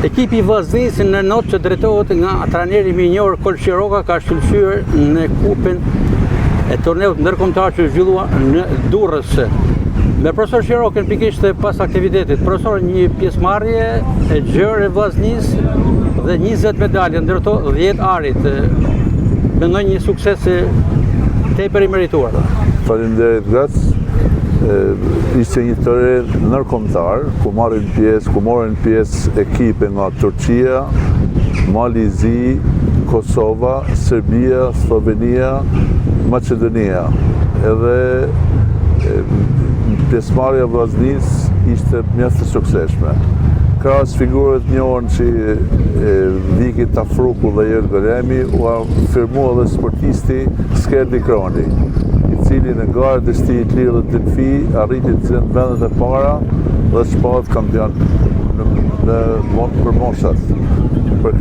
Ekipi i Vllaznisë në notë që drejtohet nga trajneri minjor Kol Shiroka ka shkëlqyer në kupën e turneut ndërkombëtar që zhvillua në Durrës. Me profesor Shirokën pikërisht pas aktivitetit, profesor një pjesëmarrje e gjerë e Vllaznisë dhe 20 medalje, ndër to 10 arit. Mendoj një sukses tepër i merituar. Faleminderit Gac. Ishte një tërheqje ndërkombëtar ku morën pjesë ekipe nga Turqia, Malizi, Kosova, Serbia, Slovenia, Maqedonia. Edhe pjesëmarrja e Vllaznisë ishte mjaft e suksesshme. Krahas figurët njohur që Viki Tafruku dhe Joel Golemi u afirmua edhe sportisti Skerdi Kroni, i cili në garë dështi i lirë dhe Delfi arriti të në vendet e para dhe shpahet kampion për moshat, për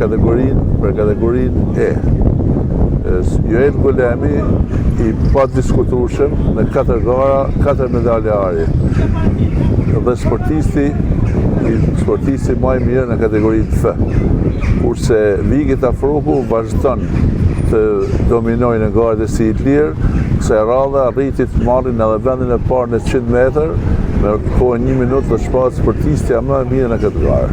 kategorinë E. Joel Golemi i pa diskutueshëm në 4 gara, 4 medalje ari. Dhe sportisti më i mirë në kategorinë F. Kurse Viki Tafruku vazhdon të dominojë në garë dhe si i lirë, kësaj radhe arriti të marrin edhe vendin e parë në 100 metër, me kohën 1 minutë dhe shpahet sportistja më e mirë në këtë garë.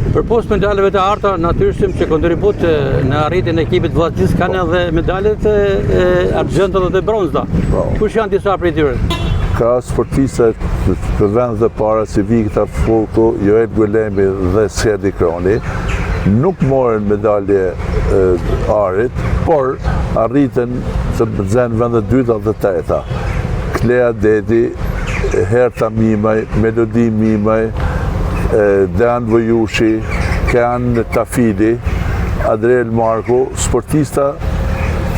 Përpos medaljeve të arta, natyrisht që kontribut në arritjen e ekipit Vllaznisë kanë edhe medaljet e argjendta dhe të bronzta. Kush janë disa prej tyre? Ka sportistët të vendet e para si Viki Tafruku, Joel Golemi dhe Skerdi Kroni, nuk morën medalje arit, por arritën të nxjerrin vendet dyta dhe treta. Klea Dedi, Herta Mimaj, Melodi Mimaj, Dejan Vojushi, Kean Tafili, Adriel Marku, sportista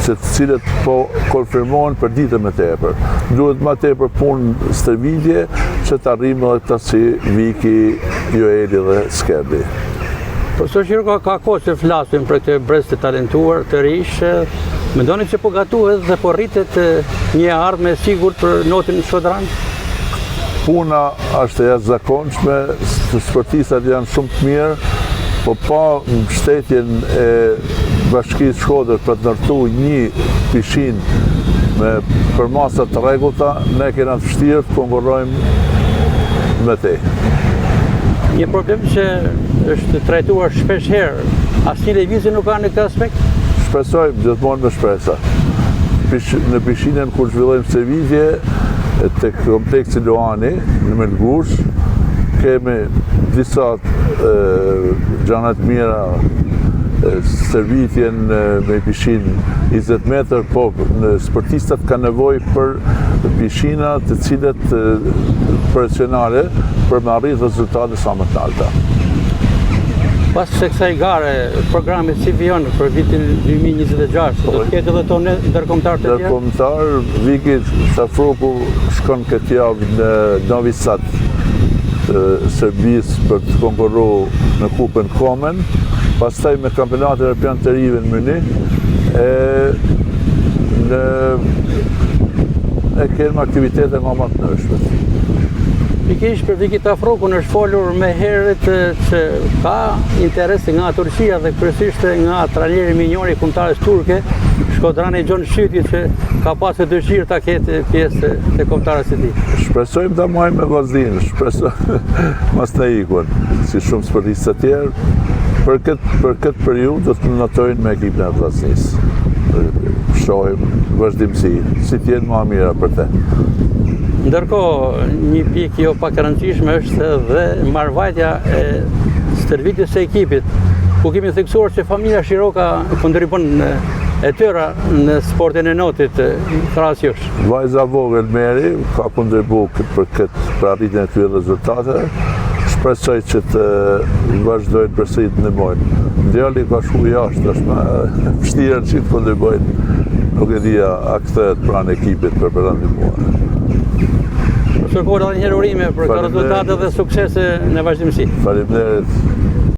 të cilët po konfirmohen për ditën më tepër. Duhet më tepër punë stërvitje që të arrijmë edhe këta si Viki, Joeli dhe Skerdi. Profesor Shiroka, ka kohë që flasim për këtë brez të talentuar, të rish, mendoni që po gatuhet dhe po rritet një ardhmë e sigurt për notin shkodran? Puna është e jashtëzakonshme, sportistat janë shumë të mirë, po pa mbështetjen e Bashkisë Shkodër për të ndërtuar një pishinë me përmasa të rregullta, ne kena të vështirë të konkurrojmë me te. Një problem që është trajtuar shpesh herë, asnjë lëvizje nuk ka në këtë aspekt? Shpresojmë gjithmonë me shpresa. Në pishinën kur zhvillojmë servitje tek kompleksi Luani në Melgush, kemi disa gjana të mira, servitjen me pishinë 20 metër, po në sportistat ka nevojë për pishina të cilat profesionale për me arrit rezultate sa më të larta. Pas se kësaj gare, programit si vijon për vitin 2026, do të ketë edhe tonë ndërkombëtar të tjerë? Ndërkombëtar, Viki Tafruku shkon këtë javë në Novi Sad të Serbisë për të konkurruar në Kupën Komen, pastaj me kampionatin evropian të rive në Munich, e kemi aktivitete nga më të ndryshme. Pikërisht për Viki Tafrukun është folur me herët që ka interes nga Turqia dhe kryesisht nga trajneri minjor i kombëtares turke, shkodrani Gjon Shyti, që ka pasur dëshirë ta ketë pjesë të kombëtares së tij. Shpresojmë ta marrim me Vllazninë, shpresoj mos të ikun, si shumë sportistë të tjerë. Për këtë periudhë do të notojnë me ekipin e Vllaznisë. Shohim vazhdimsi, si të jenë më mira për te. Ndërkohë, një pikë jo pak e rëndësishme është dhe marrëvajtja e stërvitjes së ekipit, ku kemi theksuar që familja Shiroka kontribon e tëra në sportin e notit krahas jush. Vajza vogël Meri ka kontribuar për arritjen e këtyre rezultateve. Shpresoj që të vazhdojnë përsëri të ndihmojnë. Djali ka shku jashtë, është më vështirë që të kontribojnë. Nuk e dija a kthehet pranë ekipit për të ndihmuar. Kërkoj edhe një herë urime për rezultate dhe suksese në vazhdimsi. Faleminderit.